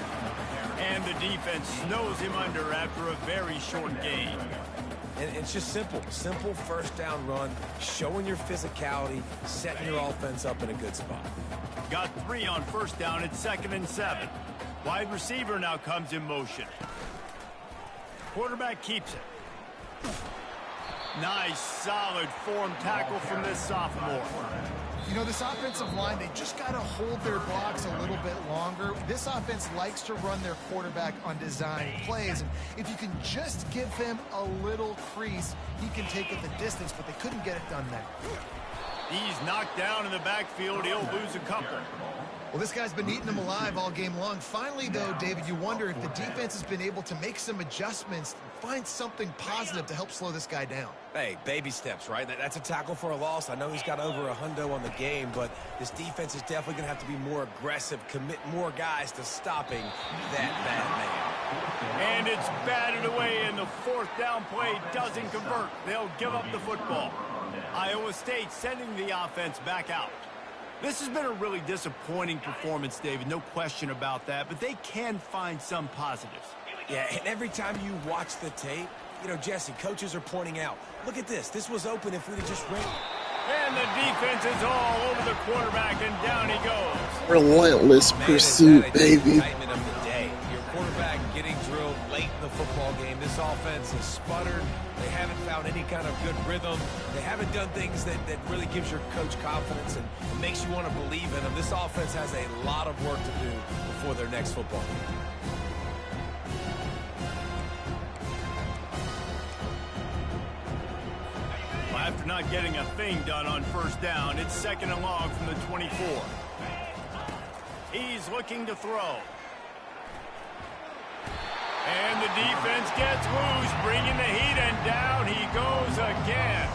And the defense snows him under after a very short gain. And it's just simple first down run, showing your physicality, setting your offense up in a good spot. Got 3 on first down. It's 2nd and 7. Wide receiver now comes in motion. Quarterback keeps it. Nice, solid form tackle from this sophomore. You know, this offensive line, they just got to hold their blocks a little bit longer. This offense likes to run their quarterback on design plays. And if you can just give him a little crease, he can take it the distance, but they couldn't get it done there. He's knocked down in the backfield. He'll lose a couple. Well, this guy's been eating them alive all game long. Finally, though, David, you wonder if the defense has been able to make some adjustments, find something positive to help slow this guy down. Hey, baby steps, right? That's a tackle for a loss. I know he's got over a hundo on the game, but this defense is definitely going to have to be more aggressive, commit more guys to stopping that bad man. And it's batted away, and the 4th down play doesn't convert. They'll give up the football. Iowa State sending the offense back out. This has been a really disappointing performance, David, no question about that, but they can find some positives. Yeah, and every time you watch the tape, you know, Jesse, coaches are pointing out, look at this. This was open if we'd have just ran. And the defense is all over the quarterback, and down he goes. Relentless pursuit, baby. Excitement of the day. Your quarterback getting drilled late in the football game. This offense has sputtered. They haven't found any kind of good rhythm. They haven't done things that really gives your coach confidence and makes you want to believe in them. This offense has a lot of work to do before their next football game. After not getting a thing done on first down, it's 2nd and long from the 24. He's looking to throw. And the defense gets loose, bringing the heat, and down he goes again.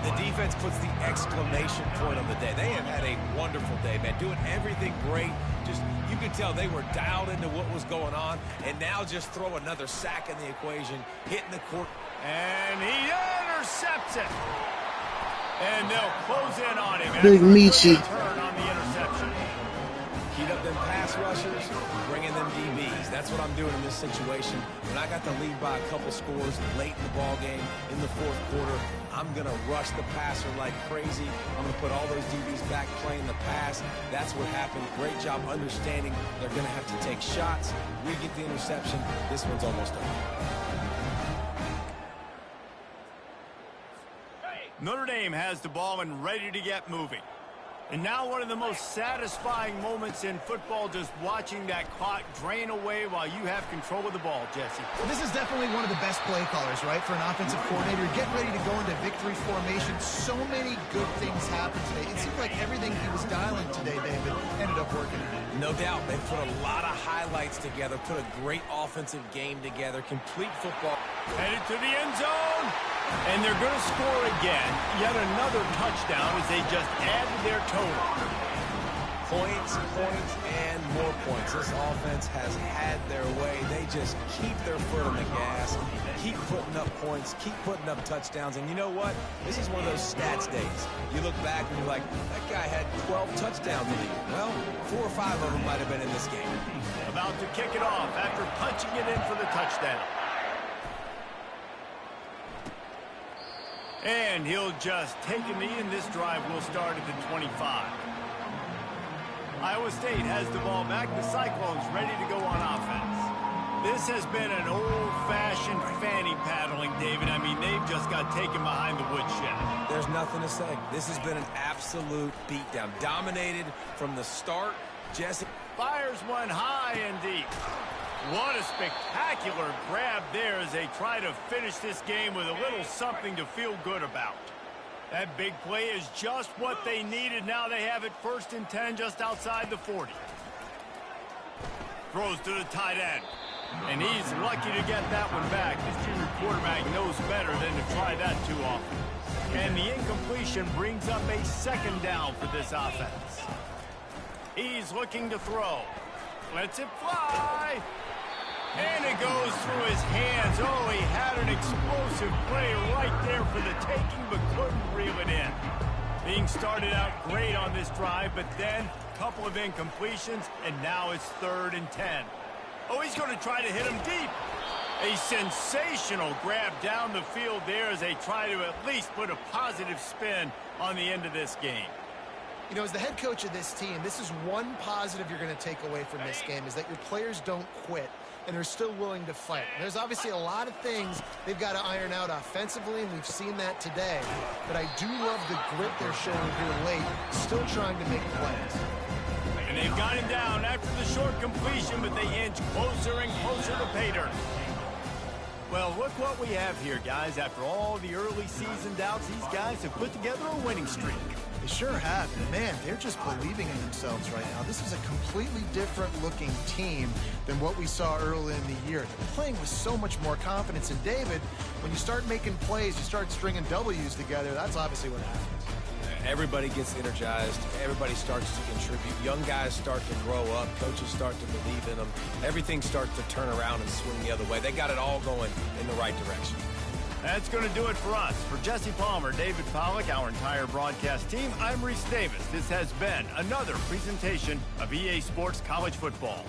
The defense puts the exclamation point on the day. They have had a wonderful day, man, doing everything great. Just, you could tell they were dialed into what was going on, and now just throw another sack in the equation, hitting the court. And he intercepts it. And they'll close in on him. Big Michi. Turn on the interception. Heat up them pass rushers, bringing them DBs. That's what I'm doing in this situation. When I got the lead by a couple scores late in the ball game, in the 4th quarter, I'm going to rush the passer like crazy. I'm going to put all those DBs back playing the pass. That's what happened. Great job understanding they're going to have to take shots. We get the interception. This one's almost over. Notre Dame has the ball and ready to get moving. And now one of the most satisfying moments in football, just watching that clock drain away while you have control of the ball, Jesse. Well, this is definitely one of the best play callers, right, for an offensive coordinator. Get ready to go into victory formation. So many good things happened today. It seemed like everything he was dialing today, David, ended up working. No doubt. They put a lot of highlights together, put a great offensive game together, complete football. Headed to the end zone. And they're going to score again. Yet another touchdown as they just added their total. Points, and more points. This offense has had their way. They just keep their foot on the gas, keep putting up points, keep putting up touchdowns. And you know what? This is one of those stats days. You look back and you're like, that guy had 12 touchdowns in the year. Well, 4 or 5 of them might have been in this game. About to kick it off after punching it in for the touchdown. And he'll just take a knee, and this drive will start at the 25. Iowa State has the ball back. The Cyclones ready to go on offense. This has been an old-fashioned fanny paddling, David. I mean, they've just got taken behind the woodshed. There's nothing to say. This has been an absolute beatdown. Dominated from the start. Jesse fires one high and deep. What a spectacular grab there as they try to finish this game with a little something to feel good about. That big play is just what they needed. Now they have it 1st and 10 just outside the 40. Throws to the tight end. And he's lucky to get that one back. This junior quarterback knows better than to try that too often. And the incompletion brings up a 2nd down for this offense. He's looking to throw. Lets it fly. And it goes through his hands. Oh, he had an explosive play right there for the taking, but couldn't reel it in. Being started out great on this drive, but then a couple of incompletions, and now it's 3rd and 10. Oh, he's going to try to hit him deep. A sensational grab down the field there as they try to at least put a positive spin on the end of this game. You know, as the head coach of this team, this is one positive you're going to take away from this game, is that your players don't quit and are still willing to fight. There's obviously a lot of things they've got to iron out offensively, and we've seen that today. But I do love the grit they're showing here late, still trying to make plays. And they've got him down after the short completion, but they inch closer and closer to pay dirt. Well, look what we have here, guys. After all the early season doubts, these guys have put together a winning streak. They sure have. And man, they're just believing in themselves right now. This is a completely different looking team than what we saw early in the year. They're playing with so much more confidence. And David, when you start making plays, you start stringing W's together, that's obviously what happens. Everybody gets energized. Everybody starts to contribute. Young guys start to grow up. Coaches start to believe in them. Everything starts to turn around and swing the other way. They got it all going in the right direction. That's going to do it for us. For Jesse Palmer, David Pollack, our entire broadcast team, I'm Reese Davis. This has been another presentation of EA Sports College Football.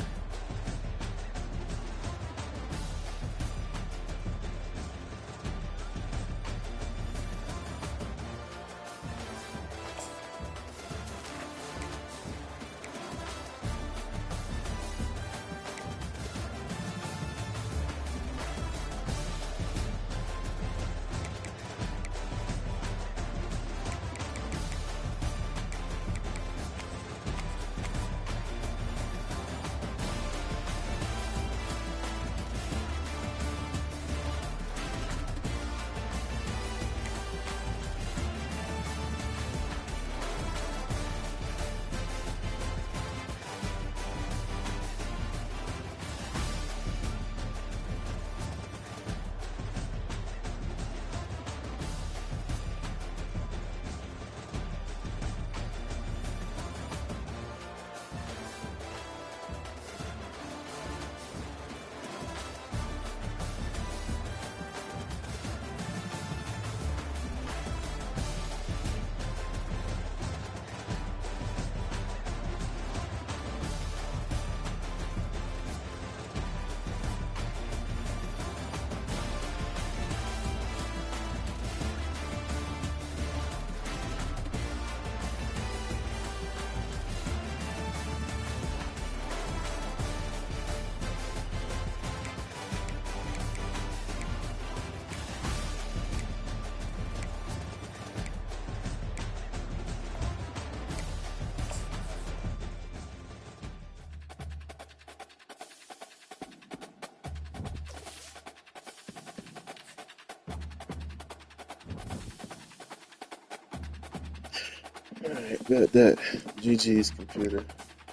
Alright, good. That GG's computer.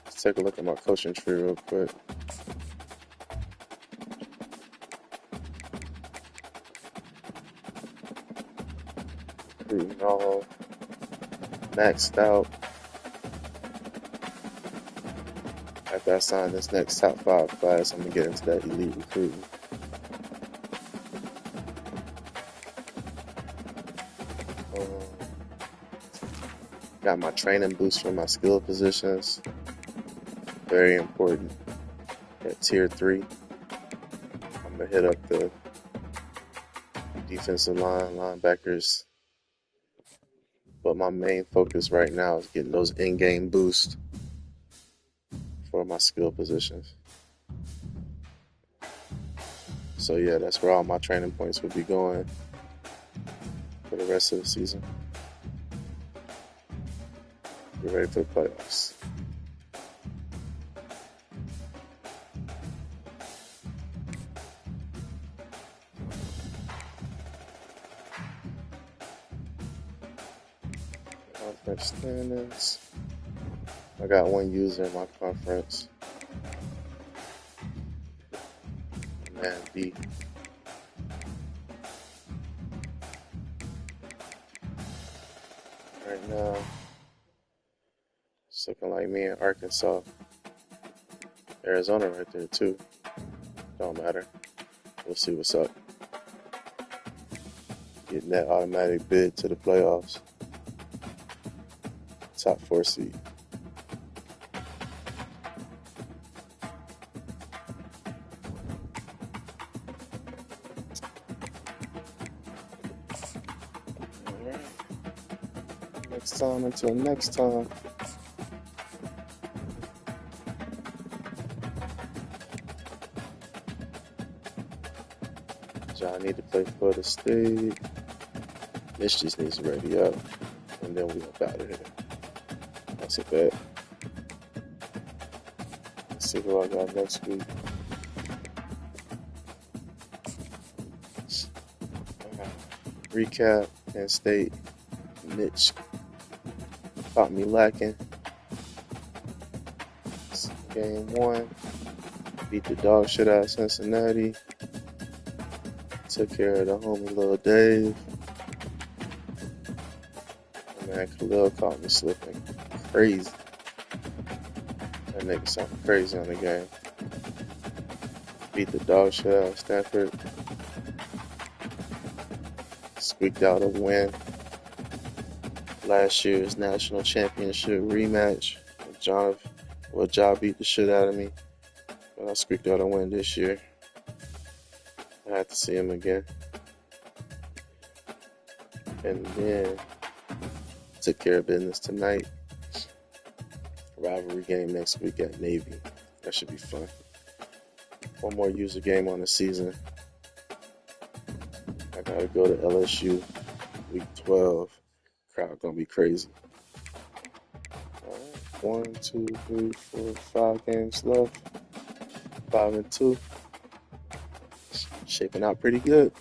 Let's take a look at my coaching tree real quick. Recruiting all maxed out. After I sign this next top 5 class, I'm gonna get into that elite recruiting. Got my training boost for my skill positions. Very important. At tier 3, I'm gonna hit up the defensive line, linebackers. But my main focus right now is getting those in-game boosts for my skill positions. So yeah, that's where all my training points will be going for the rest of the season. Get ready for the playoffs. conference standings. I got one user in my conference. Man, B. Right now, it's looking like me in Arkansas. Arizona right there too. Don't matter. We'll see what's up. Getting that automatic bid to the playoffs. Top 4 seed. Alright. Next time until next time. I need to play for the state. Mitch just needs to ready up. And then we up out of here. That's a bet. Let's see who I got next week. Recap, Penn State. Mitch caught me lacking. Game 1. Beat the dog shit out of Cincinnati. Took care of the homie Lil Dave. And man, Khalil caught me slipping crazy. That nigga sounded crazy on the game. Beat the dog shit out of Stanford. Squeaked out a win. Last year's national championship rematch. Ja beat the shit out of me. But I squeaked out a win this year. I had to see him again. And then took care of business tonight. Rivalry game next week at Navy. That should be fun. One more user game on the season. I gotta go to LSU week 12. Crowd gonna be crazy. Alright, 1, 2, 3, 4, 5 games left. 5-2. Shaping out pretty good.